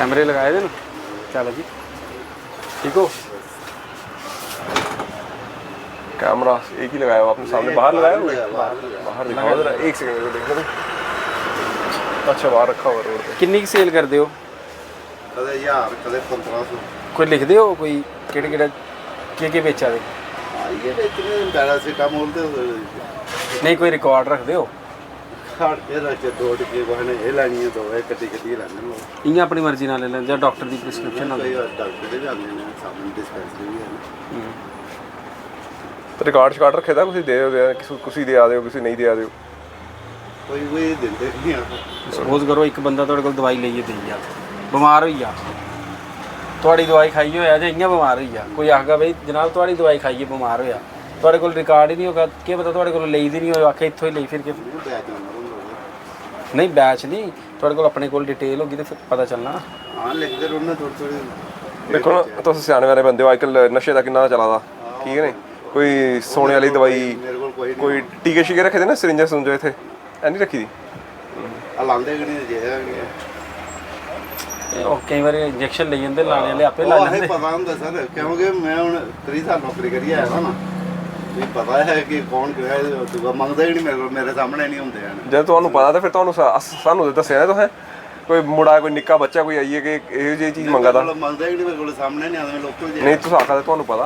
कैमरे लगाए थे ना। चलो जी, ठीक हो? कैमरा एक ही लगाया हुआ आपने सामने, बाहर लगाया हुआ है? बाहर दिखाओ जरा, एक सेकंड को देखो तो। अच्छा, बाहर रखा हुआ रोड पे। किन्नी की सेल कर दो? कदे 1000 कदे 1500। कोई लिख दो कोई केड़े के बेचा दे? ये बेचने पैरासीटामोल ते नहीं, कोई रिकॉर्ड रख दो। खाड़ के रच दो टिके बहने ये लानी है तो एक कटी लानी है। इयां अपनी मर्जी नाल ले लें या डॉक्टर की प्रिस्क्रिप्शन नाल? डॉक्टर दे जाने ने सामने डिस्पेंसरी भी है ना। तो रिकॉर्ड शिकार्ड रखे था, किसी दे किसी दे आ दे किसी नहीं दे आ दे कोई वो दिंदे नहीं आ। सपोज करो एक बंदा तुहाडे कोल दवाई लईए देई जा, बीमार होई जा, तुहाडी दवाई खाई होया जां इयां बीमार होई जा, कोई आखगा बई जनाब तुहाडी दवाई खाइए बीमार होया, तुहाडे कोल रिकॉर्ड ही नहीं होगा, क्या पता तुहाडे कोल लई दी नहीं होए, आखे इत्थों ही लई फिर के। नहीं बैच नहीं, तुहाडे कोल अपने कोल डिटेल होगी तो फिर पता चलना। हां लिखदे रौहना थोड़ी देखो ना, तुस सियाने वाले बंदे हो, अजकल नशे का कितना चला दा, ठीक है नहीं? कोई सोने वाली दवाई, कोई टीके शीके रखे थे ना, सिरिंजां सुंजे थे, नहीं रखी थी? लांदे कि नहीं जे कई बार इंजेक्शन ले जाते लाने वाले आपे ला लेंदे। पता होंदा सर, क्योंकि मैं हुण 3 साल नौकरी करियै आया ना, भी पता है कि कौन क्या है, दूआ मंगदा ही नहीं मेरे सामने नहीं होंदे हैं। जब तुहानू पता तो फिर तुहानू सानू दस्सिया तो है, कोई मुड़ा कोई निक्का बच्चा कोई आइए कि इहो जी चीज़ मंगा दा, मंगदा ही नहीं मेरे कोल सामने नहीं आंदा, मैं लोकल जे नहीं तुस आखा तुहानू पता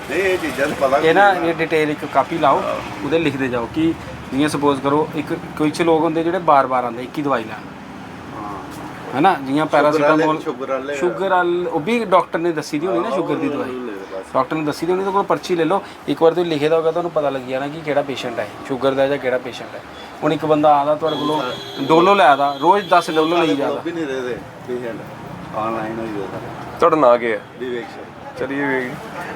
नहीं ये चीज़ां दा पता ये ना ये डिटेल एक कापी लाओ, उधर लिखते जाओ कि जियां सपोज करो एक कुछ लोग होंदे जेह्ड़े बार-बार आंदे एक ही दवाई लैन, है ना, जियां पैरासीटामोल शुगर वो भी डॉक्टर ने दस्सी दी होनी ना, शुगर की दवाई डॉक्टर ने दस्सी दी होनी, तो कोई पर्ची ले लो, एक बार तुसीं लिखे दा होगा तुहानू पता लगी जाना कि केड़ा पेशेंट है, शुगर दा जां केड़ा पेशेंट है। हुण एक बंदा आंदा तुहाडे कोलों डोलो लै दा, रोज़ 10 डोलो लेई जादा, भी नहीं रहते पेशेंट ऑनलाइन हो जाता है। तुहाडा नाम केह् है? विवेक सर। चलिए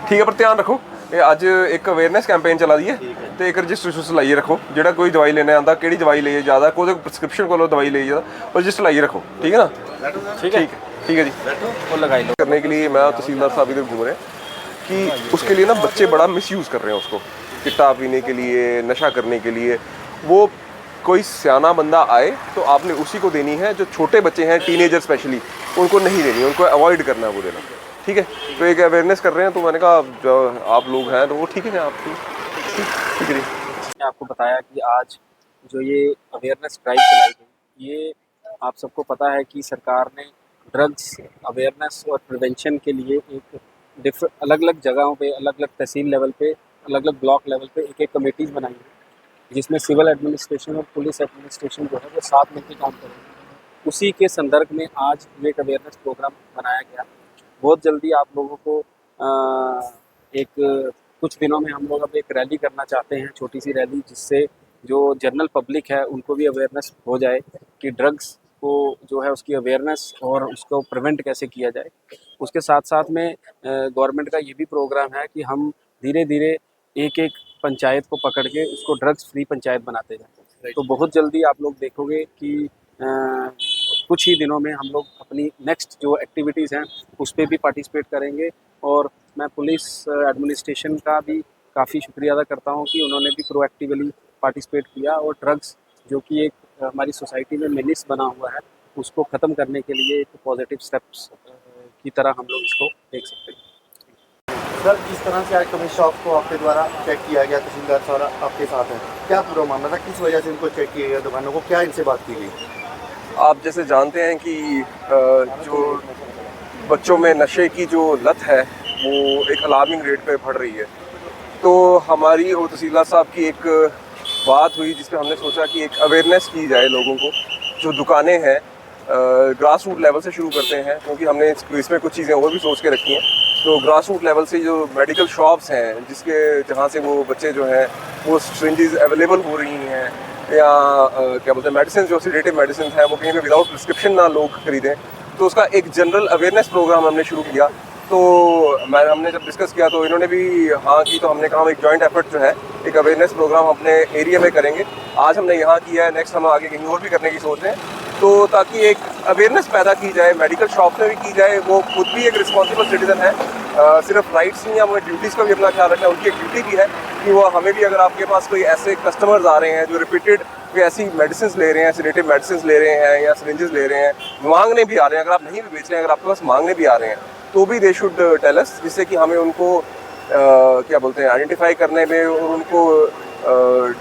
ठीक है, पर ध्यान रखो ये अज एक अवेयरनेस कैंपेन चला दी है, तो एक रजिस्ट्रेशन लाइए रखो, जेड़ा कोई दवाई लेने आंदा केड़ी दवाई लेइए ज़्यादा, कोई प्रिस्क्रिप्शन कोलो दवाई लेइए ज़्यादा, रजिस्टर लाइए रखो, ठीक है ना? ठीक है ठीक है जी। वो लगाई लो। करने के लिए मैं तहसीलदार साहब इधर घूम रहे हैं कि उसके लिए ना बच्चे बड़ा मिसयूज़ कर रहे हैं उसको, चिट्टा पीने के लिए, नशा करने के लिए। वो कोई सियाना बंदा आए तो आपने उसी को देनी है, जो छोटे बच्चे हैं टीनेजर स्पेशली उनको नहीं देनी, उनको अवॉइड करना है वो देना, ठीक है? तो एक अवेयरनेस कर रहे हैं, तो मैंने कहा जो आप लोग हैं तो वो ठीक है, आप ठीक है जी। मैंने आपको बताया कि आज जो ये अवेयरनेस ड्राइव चलाई गई, ये आप सबको पता है कि सरकार ने ड्रग्स अवेयरनेस और प्रिवेंशन के लिए एक अलग अलग जगहों पे, अलग अलग तहसील लेवल पे, अलग अलग ब्लॉक लेवल पे एक कमेटीज़ बनाई है, जिसमें सिविल एडमिनिस्ट्रेशन और पुलिस एडमिनिस्ट्रेशन जो है वो साथ मिलकर काम करेंगे। उसी के संदर्भ में आज ये एक अवेयरनेस प्रोग्राम बनाया गया। बहुत जल्दी आप लोगों को एक कुछ दिनों में हम लोग अब एक रैली करना चाहते हैं, छोटी सी रैली, जिससे जो जनरल पब्लिक है उनको भी अवेयरनेस हो जाए कि ड्रग्स को जो है उसकी अवेयरनेस और उसको प्रिवेंट कैसे किया जाए। उसके साथ साथ में गवर्नमेंट का ये भी प्रोग्राम है कि हम धीरे धीरे एक एक पंचायत को पकड़ के उसको ड्रग्स फ्री पंचायत बनाते जाएं। तो बहुत जल्दी आप लोग देखोगे कि कुछ ही दिनों में हम लोग अपनी नेक्स्ट जो एक्टिविटीज़ हैं उस पर भी पार्टिसिपेट करेंगे। और मैं पुलिस एडमिनिस्ट्रेशन का भी काफ़ी शुक्रिया अदा करता हूं कि उन्होंने भी प्रोएक्टिवली पार्टिसिपेट किया और ड्रग्स जो कि एक हमारी सोसाइटी में मेनिस बना हुआ है उसको ख़त्म करने के लिए एक पॉजिटिव स्टेप्स की तरह हम लोग इसको देख सकते हैं। सर, जिस तरह से आज कभी शॉप को आपके द्वारा चेक किया गया, तहसीलदार साहब आपके साथ हैं, क्या पूरा मामला था, किस वजह से इनको चेक किया गया दुकानों को, क्या इनसे बात की गई? आप जैसे जानते हैं कि जो बच्चों में नशे की जो लत है वो एक अलार्मिंग रेट पे बढ़ रही है, तो हमारी और तहसीलदार साहब की एक बात हुई जिस पर हमने सोचा कि एक अवेयरनेस की जाए लोगों को। जो दुकानें हैं ग्रास रूट लेवल से शुरू करते हैं, क्योंकि हमने इसमें कुछ चीज़ें और भी सोच के रखी हैं। तो ग्रास रूट लेवल से जो मेडिकल शॉप्स हैं जिसके जहाँ से वो बच्चे जो हैं वो सिरिंजेस अवेलेबल हो रही हैं, या क्या बोलते हैं मेडिसिन, जो सीडेटिव मेडिसिन हैं वो कहीं पे विदाउट प्रिस्क्रिप्शन ना लोग खरीदें, तो उसका एक जनरल अवेयरनेस प्रोग्राम हमने शुरू किया। तो हमने जब डिस्कस किया तो इन्होंने भी हाँ की, तो हमने कहा हम एक जॉइंट एफर्ट जो है एक अवेयरनेस प्रोग्राम अपने एरिया में करेंगे। आज हमने यहाँ किया है, नेक्स्ट हम आगे कहीं और भी करने की सोच रहे हैं, तो ताकि एक अवेयरनेस पैदा की जाए, मेडिकल शॉप में भी की जाए। वो खुद भी एक रिस्पॉन्सिबल सिटीजन है, सिर्फ राइट्स नहीं, हमें ड्यूटीज़ का भी अपना ख्याल रखना है। उनकी एक ड्यूटी भी है कि वो हमें भी, अगर आपके पास कोई ऐसे कस्टमर्स आ रहे हैं जो रिपीटेड कोई ऐसी मेडिसिन ले रहे हैं, सेडेटिव मेडिसिन ले रहे हैं या सिरिंजेस ले रहे हैं, मांगने भी आ रहे हैं, अगर आप नहीं भी बेच रहे हैं, अगर आपके पास मांगने भी आ रहे हैं, तो भी दे शुड टेल अस, जिससे कि हमें उनको क्या बोलते हैं आइडेंटिफाई करने में और उनको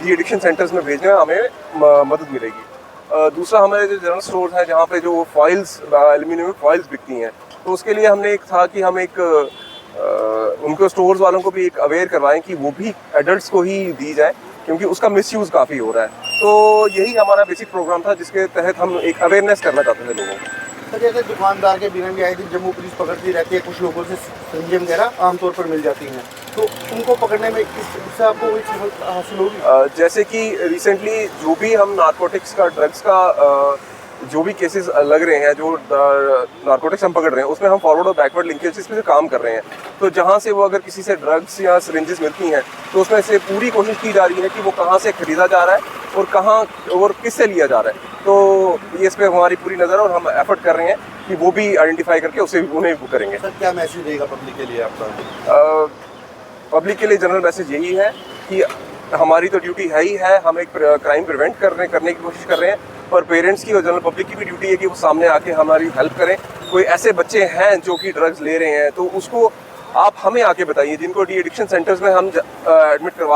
डी एडिक्शन सेंटर्स में भेजने में हमें मदद मिलेगी। दूसरा, हमारे जो जनरल स्टोर है जहाँ पे जो फॉइल्स, एल्यूमिनियम फॉइल्स बिकती हैं, तो उसके लिए हमने एक था कि हम एक उनको स्टोर्स वालों को भी एक अवेयर करवाएं कि वो भी एडल्ट्स को ही दी जाए, क्योंकि उसका मिसयूज़ काफ़ी हो रहा है। तो यही हमारा बेसिक प्रोग्राम था जिसके तहत हम एक अवेयरनेस करना चाहते थे लोगों को। सर जैसे दुकानदार के बिना भी आए दिन जम्मू पुलिस पकड़ती रहती है, कुछ लोगों से सिरिंजें वगैरह आमतौर पर मिल जाती हैं, तो उनको पकड़ने में इससे आपको कोई सफलता हासिल होगी? जैसे कि रिसेंटली जो भी हम नारकोटिक्स का, ड्रग्स का जो भी केसेस लग रहे हैं, जो नारकोटिक्स हम पकड़ रहे हैं, उसमें हम फॉरवर्ड और बैकवर्ड लिंकेज पे काम कर रहे हैं। तो जहाँ से वो अगर किसी से ड्रग्स या सिरिंजेस मिलती हैं, तो उसमें से पूरी कोशिश की जा रही है कि वो कहाँ से खरीदा जा रहा है और कहाँ और किससे लिया जा रहा है। तो ये इस पर हमारी पूरी नज़र है और हम एफर्ट कर रहे हैं कि वो भी आइडेंटिफाई करके उन्हें वो करेंगे। सर क्या मैसेज देगा पब्लिक के लिए आपका? पब्लिक के लिए जनरल मैसेज यही है कि हमारी तो ड्यूटी है ही है, हम एक क्राइम प्रिवेंट करने की कोशिश कर रहे हैं, और पेरेंट्स की और जनरल पब्लिक की भी ड्यूटी है कि वो सामने आके हमारी हेल्प करें। कोई ऐसे बच्चे हैं जो कि ड्रग्स ले रहे हैं, तो उसको आप हमें आके बताइए, जिनको डी एडिक्शन सेंटर्स में हम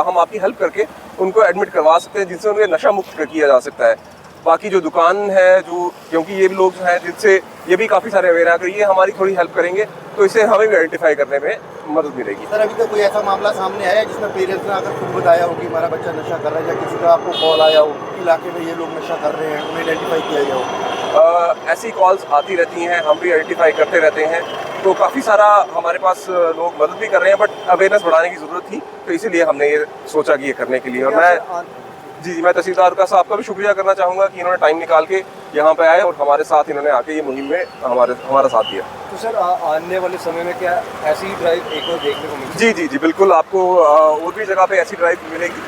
हम आपकी हेल्प करके उनको एडमिट करवा सकते हैं, जिनसे उन्हें नशा मुक्त किया जा सकता है। बाकी जो दुकान है, जो क्योंकि ये लोग हैं जिनसे ये भी काफ़ी सारे अवेयर हैं, अगर ये हमारी थोड़ी हेल्प करेंगे तो इसे हमें भी आइडेंटिफाई करने में मदद मिलेगी। सर अभी तक कोई ऐसा मामला सामने आया है जिसमें पेरेंट्स ने अगर खुद बताया हो कि हमारा बच्चा नशा कर रहा है, या किसी का आपको कॉल आया हो इलाके में ये लोग नशा कर रहे हैं, उन्हें आइडेंटिफाई किया गया हो? ऐसी कॉल्स आती रहती हैं, हम भी आइडेंटिफाई करते रहते हैं, तो काफ़ी सारा हमारे पास लोग मदद भी कर रहे हैं, बट अवेयरनेस बढ़ाने की ज़रूरत थी, तो इसीलिए हमने ये सोचा कि ये करने के लिए। और मैं तहसीलदार का साहब का भी शुक्रिया करना चाहूँगा कि इन्होंने टाइम निकाल के यहाँ पे आए और हमारे साथ इन्होंने आके ये मुहिम में हमारा साथ दिया। तो सर आने वाले समय में क्या ऐसी ड्राइव एक और देखने को मिलेगी? जी जी जी बिल्कुल, आपको और भी जगह पे ऐसी ड्राइव मिलेगी,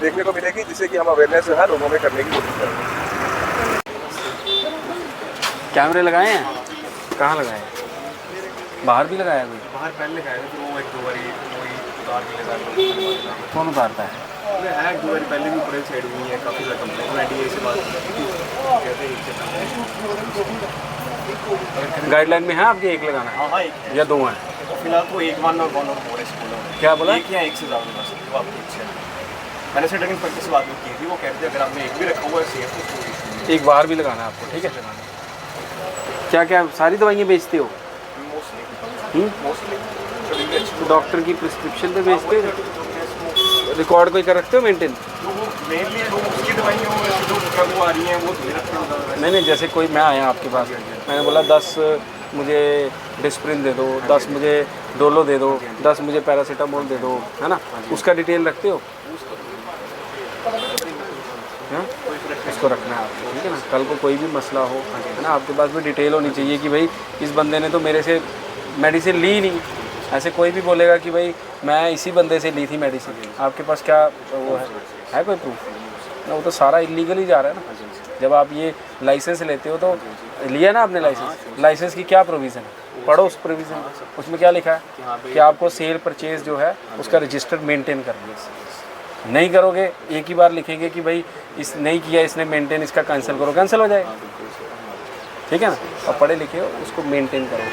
देखने को मिलेगी, जिससे कि हम अवेयरनेस जो है लोगों में करने की कोशिश करेंगे। कैमरे लगाए हैं? कहाँ लगाए हैं? बाहर भी लगाया अभी? बाहर पहले लगाया था, तो वो एक दो बारी उतार के लगा। कौन उतारता है? है एक दो बारी पहले भी पूरे साइड हुई है, काफ़ी ज़्यादा कंप्लेंट NDA से बात गाइडलाइन में है आपके एक लगाना है? हाँ एक है या दो हैं? फिलहाल तो एक 1 और 1 और 4 स्कूल है। क्या बोला? एक या एक से ज़्यादा बता सकते हो आप एक से। मैंने से ड्रग इंस्पेक्टर से बात की थी, वो कहते हैं अगर आपने एक भी रखा हुआ है सेफ तो कोई इशू नहीं। एक बाहर भी लगाना है आपको, ठीक है? क्या क्या सारी दवाइयाँ बेचते हो? मोस्टली डॉक्टर की प्रिस्क्रिप्शन पे बेचते हो? रिकॉर्ड कोई कर रखते हो मेंटेन? तो वो मेनली जो उसकी दवाइयाँ जो ड्रग आ रही हैं वो धीरे रखते हैं। नहीं, जैसे कोई मैं आया आपके पास, मैंने बोला 10 मुझे डिस्प्रिन दे दो, 10 मुझे डोलो दे दो, 10 मुझे पैरासीटामोल दे दो, है ना? उसका डिटेल रखते हो? हाँ? उसको रखना है आपको, ठीक है ना? कल को कोई भी मसला हो, है ना, आपके पास भी डिटेल होनी चाहिए कि भाई इस बंदे ने तो मेरे से मेडिसिन ली नहीं। ऐसे कोई भी बोलेगा कि भाई मैं इसी बंदे से ली थी मेडिसिन, आपके पास क्या वो है कोई प्रूफ? ना, वो तो सारा इलीगल ही जा रहा है ना। जब आप ये लाइसेंस लेते हो तो लिया ना आपने लाइसेंस की क्या प्रोविज़न है? पढ़ो उस प्रोविज़न, उसमें क्या लिखा है कि आपको सेल परचेज जो है उसका रजिस्टर मेंटेन करना है। नहीं करोगे, एक ही बार लिखेंगे कि भाई इस नहीं किया इसने मेंटेन, इसका कैंसिल करो, कैंसिल हो जाएगा, ठीक है ना? और पढ़े लिखे हो उसको मेंटेन करो,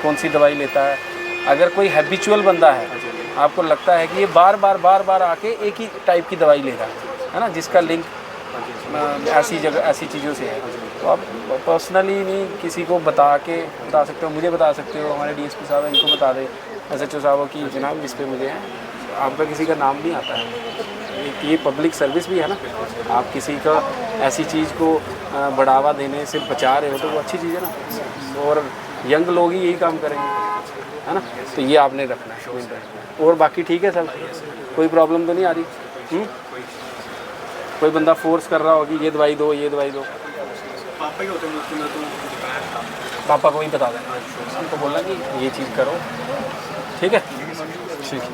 कौन सी दवाई लेता है। अगर कोई हैबिचुअल बंदा है, आपको लगता है कि ये बार बार आके एक ही टाइप की दवाई ले रहा है ना, जिसका लिंक ऐसी चीज़ों से है, तो आप पर्सनली नहीं किसी को बता सकते हो, मुझे बता सकते हो, हमारे DSP साहब हैं इनको बता दें, SHO साहब की जनाब इस पर मुझे है, आपका किसी का नाम नहीं आता है। ये पब्लिक सर्विस भी है ना, आप किसी का ऐसी चीज़ को बढ़ावा देने से बचा रहे हो तो वो अच्छी चीज़ है ना, और यंग लोग ही यही काम करेंगे, है ना? तो ये आपने रखना है। और बाकी ठीक है सब, कोई प्रॉब्लम तो नहीं आ रही? कोई बंदा फोर्स कर रहा हो कि ये दवाई दो, ये दवाई दो, पापा ही होते हैं तो पापा को ही बता देना, उनको बोलना कि ये चीज़ करो, ठीक है? ठीक है।